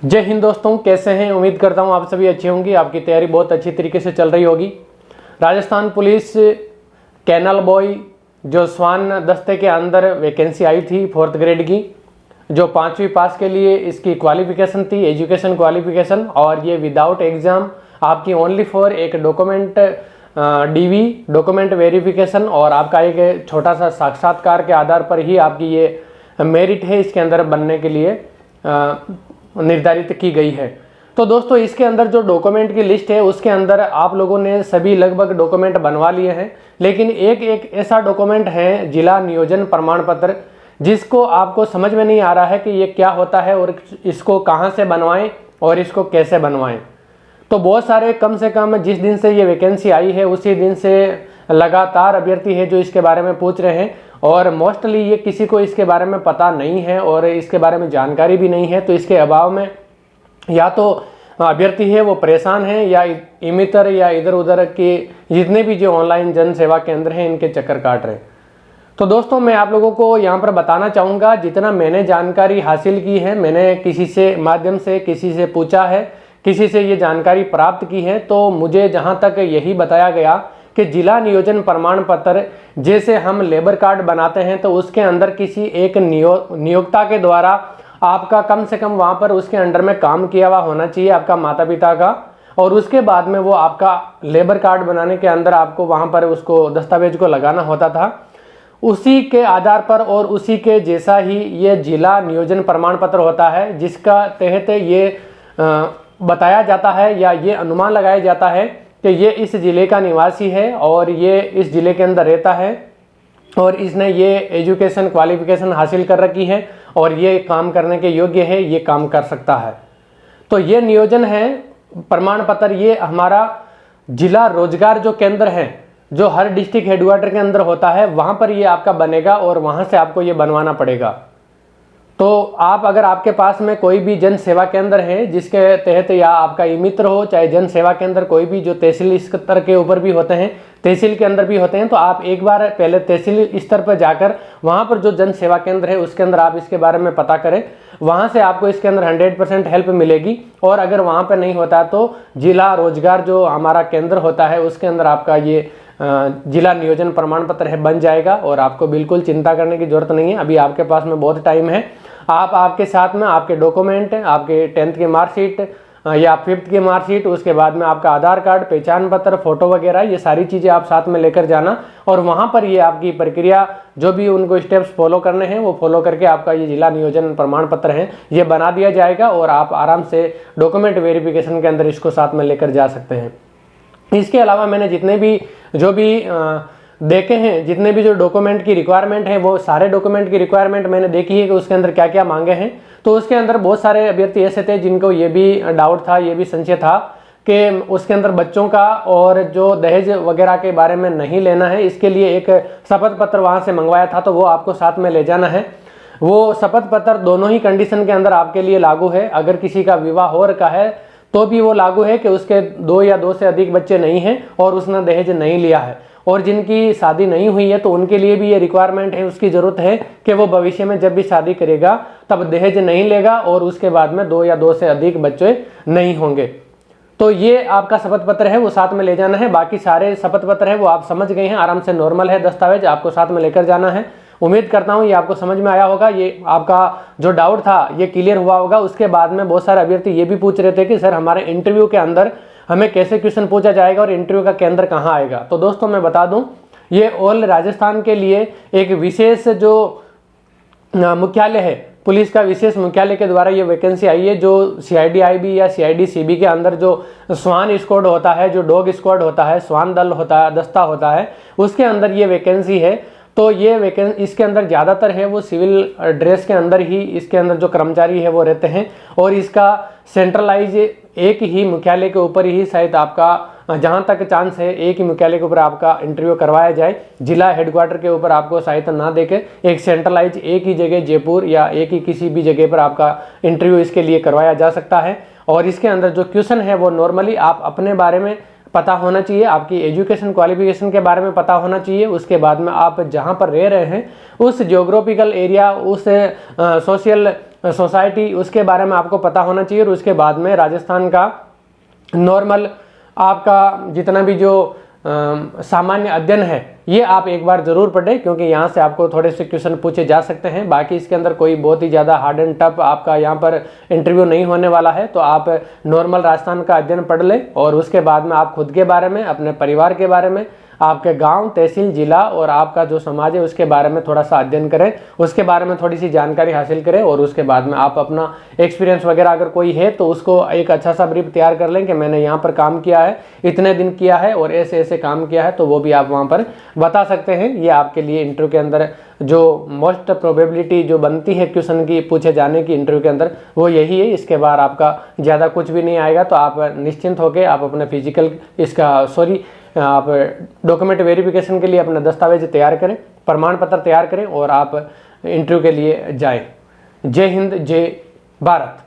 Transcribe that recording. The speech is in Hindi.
जय हिंद दोस्तों, कैसे हैं। उम्मीद करता हूं आप सभी अच्छे होंगे। आपकी तैयारी बहुत अच्छी तरीके से चल रही होगी। राजस्थान पुलिस कैनल बॉय जो स्वान दस्ते के अंदर वैकेंसी आई थी 4th ग्रेड की, जो 5वीं पास के लिए इसकी क्वालिफिकेशन थी, एजुकेशन क्वालिफिकेशन, और ये विदाउट एग्जाम आपकी ओनली फॉर एक डॉक्यूमेंट डीवी डॉक्यूमेंट वेरिफिकेशन और आपका एक छोटा सा साक्षात्कार के आधार पर ही आपकी ये मेरिट है इसके अंदर बनने के लिए निर्धारित की गई है। तो दोस्तों, इसके अंदर जो डॉक्यूमेंट की लिस्ट है उसके अंदर आप लोगों ने सभी लगभग डॉक्यूमेंट बनवा लिए हैं, लेकिन एक ऐसा डॉक्यूमेंट है जिला नियोजन प्रमाण पत्र, जिसको आपको समझ में नहीं आ रहा है कि ये क्या होता है और इसको कहाँ से बनवाएं और इसको कैसे बनवाएं। तो बहुत सारे, कम से कम जिस दिन से ये वैकेंसी आई है उसी दिन से लगातार अभ्यर्थी है जो इसके बारे में पूछ रहे हैं, और मोस्टली ये किसी को इसके बारे में पता नहीं है और इसके बारे में जानकारी भी नहीं है। तो इसके अभाव में या तो अभ्यर्थी है वो परेशान है, या इमितर या इधर उधर के जितने भी जो ऑनलाइन जन सेवा केंद्र हैं इनके चक्कर काट रहे हैं। तो दोस्तों, मैं आप लोगों को यहाँ पर बताना चाहूँगा, जितना मैंने जानकारी हासिल की है, मैंने किसी से माध्यम से किसी से पूछा है, किसी से ये जानकारी प्राप्त की है, तो मुझे जहाँ तक यही बताया गया कि जिला नियोजन प्रमाण पत्र जैसे हम लेबर कार्ड बनाते हैं तो उसके अंदर किसी एक नियोक्ता के द्वारा आपका कम से कम वहाँ पर उसके अंडर में काम किया हुआ होना चाहिए आपका माता पिता का, और उसके बाद में वो आपका लेबर कार्ड बनाने के अंदर आपको वहाँ पर उसको दस्तावेज को लगाना होता था। उसी के आधार पर और उसी के जैसा ही ये जिला नियोजन प्रमाण पत्र होता है, जिसका तहत ये बताया जाता है या ये अनुमान लगाया जाता है कि ये इस ज़िले का निवासी है और ये इस ज़िले के अंदर रहता है और इसने ये एजुकेशन क्वालिफिकेशन हासिल कर रखी है और ये काम करने के योग्य है, ये काम कर सकता है। तो ये नियोजन है प्रमाण पत्र, ये हमारा जिला रोजगार जो केंद्र है जो हर डिस्ट्रिक्ट हेडक्वार्टर के अंदर होता है, वहाँ पर ये आपका बनेगा और वहाँ से आपको ये बनवाना पड़ेगा। तो आप, अगर आपके पास में कोई भी जन सेवा केंद्र है जिसके तहत, या आपका ई मित्र हो, चाहे जन सेवा केंद्र कोई भी जो तहसील स्तर के ऊपर भी होते हैं, तहसील के अंदर भी होते हैं, तो आप एक बार पहले तहसील स्तर पर जाकर वहाँ पर जो जन सेवा केंद्र है उसके अंदर आप इसके बारे में पता करें। वहाँ से आपको इसके अंदर 100% हेल्प मिलेगी। और अगर वहाँ पर नहीं होता तो जिला रोजगार जो हमारा केंद्र होता है उसके अंदर आपका ये जिला नियोजन प्रमाण पत्र है बन जाएगा और आपको बिल्कुल चिंता करने की जरूरत नहीं है। अभी आपके पास में बहुत टाइम है। आप आपके साथ में आपके डॉक्यूमेंट, आपके 10th की मार्कशीट या 5th की मार्कशीट, उसके बाद में आपका आधार कार्ड, पहचान पत्र, फोटो वगैरह, ये सारी चीज़ें आप साथ में लेकर जाना और वहाँ पर ये आपकी प्रक्रिया जो भी उनको स्टेप्स फॉलो करने हैं वो फॉलो करके आपका ये जिला नियोजन प्रमाण पत्र है ये बना दिया जाएगा और आप आराम से डॉक्यूमेंट वेरिफिकेशन के अंदर इसको साथ में लेकर जा सकते हैं। इसके अलावा मैंने जितने भी जो भी देखे हैं, जितने भी जो डॉक्यूमेंट की रिक्वायरमेंट है, वो सारे डॉक्यूमेंट की रिक्वायरमेंट मैंने देखी है कि उसके अंदर क्या क्या मांगे हैं। तो उसके अंदर बहुत सारे अभ्यर्थी ऐसे थे जिनको ये भी डाउट था, ये भी संशय था कि उसके अंदर बच्चों का और जो दहेज वगैरह के बारे में नहीं लेना है, इसके लिए एक शपथ पत्र वहाँ से मंगवाया था, तो वो आपको साथ में ले जाना है। वो शपथ पत्र दोनों ही कंडीशन के अंदर आपके लिए लागू है। अगर किसी का विवाह हो रखा है तो भी वो लागू है कि उसके 2 या 2 से अधिक बच्चे नहीं हैं और उसने दहेज नहीं लिया है, और जिनकी शादी नहीं हुई है तो उनके लिए भी ये रिक्वायरमेंट है, उसकी ज़रूरत है कि वो भविष्य में जब भी शादी करेगा तब दहेज नहीं लेगा और उसके बाद में 2 या 2 से अधिक बच्चे नहीं होंगे। तो ये आपका शपथ पत्र है वो साथ में ले जाना है। बाकी सारे शपथ पत्र है वो आप समझ गए हैं, आराम से नॉर्मल है दस्तावेज, आपको साथ में लेकर जाना है। उम्मीद करता हूँ ये आपको समझ में आया होगा, ये आपका जो डाउट था ये क्लियर हुआ होगा। उसके बाद में बहुत सारे अभ्यर्थी ये भी पूछ रहे थे कि सर हमारे इंटरव्यू के अंदर हमें कैसे क्वेश्चन पूछा जाएगा और इंटरव्यू का केंद्र कहाँ आएगा। तो दोस्तों मैं बता दूं, ये ऑल राजस्थान के लिए एक विशेष जो मुख्यालय है, पुलिस का विशेष मुख्यालय के द्वारा ये वैकेंसी आई है। जो CID-IB या CID-CB के अंदर जो स्वान स्क्वाड होता है, जो डॉग स्क्वाड होता है, स्वान दल होता है, दस्ता होता है, उसके अंदर ये वैकेंसी है। तो ये वैकेंसी इसके अंदर ज़्यादातर है वो सिविल ड्रेस के अंदर ही इसके अंदर जो कर्मचारी है वो रहते हैं, और इसका सेंट्रलाइज एक ही मुख्यालय के ऊपर ही शायद आपका, जहाँ तक चांस है, एक ही मुख्यालय के ऊपर आपका इंटरव्यू करवाया जाए। जिला हेडक्वार्टर के ऊपर आपको शायद ना देके एक सेंट्रलाइज एक ही जगह जयपुर या एक ही किसी भी जगह पर आपका इंटरव्यू इसके लिए करवाया जा सकता है। और इसके अंदर जो क्वेश्चन है वो नॉर्मली आप अपने बारे में पता होना चाहिए, आपकी एजुकेशन क्वालिफिकेशन के बारे में पता होना चाहिए। उसके बाद में आप जहाँ पर रह रहे हैं उस ज्योग्राफिकल एरिया, उस सोशल सोसाइटी, उसके बारे में आपको पता होना चाहिए। और उसके बाद में राजस्थान का नॉर्मल आपका जितना भी जो सामान्य अध्ययन है ये आप एक बार जरूर पढ़ें, क्योंकि यहाँ से आपको थोड़े से क्वेश्चन पूछे जा सकते हैं। बाकी इसके अंदर कोई बहुत ही ज़्यादा हार्ड एंड टफ आपका यहाँ पर इंटरव्यू नहीं होने वाला है। तो आप नॉर्मल राजस्थान का अध्ययन पढ़ लें और उसके बाद में आप खुद के बारे में, अपने परिवार के बारे में, आपके गांव, तहसील, जिला और आपका जो समाज है उसके बारे में थोड़ा सा अध्ययन करें, उसके बारे में थोड़ी सी जानकारी हासिल करें। और उसके बाद में आप अपना एक्सपीरियंस वगैरह अगर कोई है तो उसको एक अच्छा सा ब्रीफ तैयार कर लें कि मैंने यहाँ पर काम किया है, इतने दिन किया है और ऐसे ऐसे काम किया है, तो वो भी आप वहाँ पर बता सकते हैं। ये आपके लिए इंटरव्यू के अंदर जो मोस्ट प्रोबेबिलिटी जो बनती है क्वेश्चन की पूछे जाने की इंटरव्यू के अंदर, वो यही है। इसके बाद आपका ज़्यादा कुछ भी नहीं आएगा। तो आप निश्चिंत होकर आप अपने फिजिकल आप डॉक्यूमेंट वेरिफिकेशन के लिए अपना दस्तावेज तैयार करें, प्रमाण पत्र तैयार करें और आप इंटरव्यू के लिए जाएं। जय हिंद, जय भारत।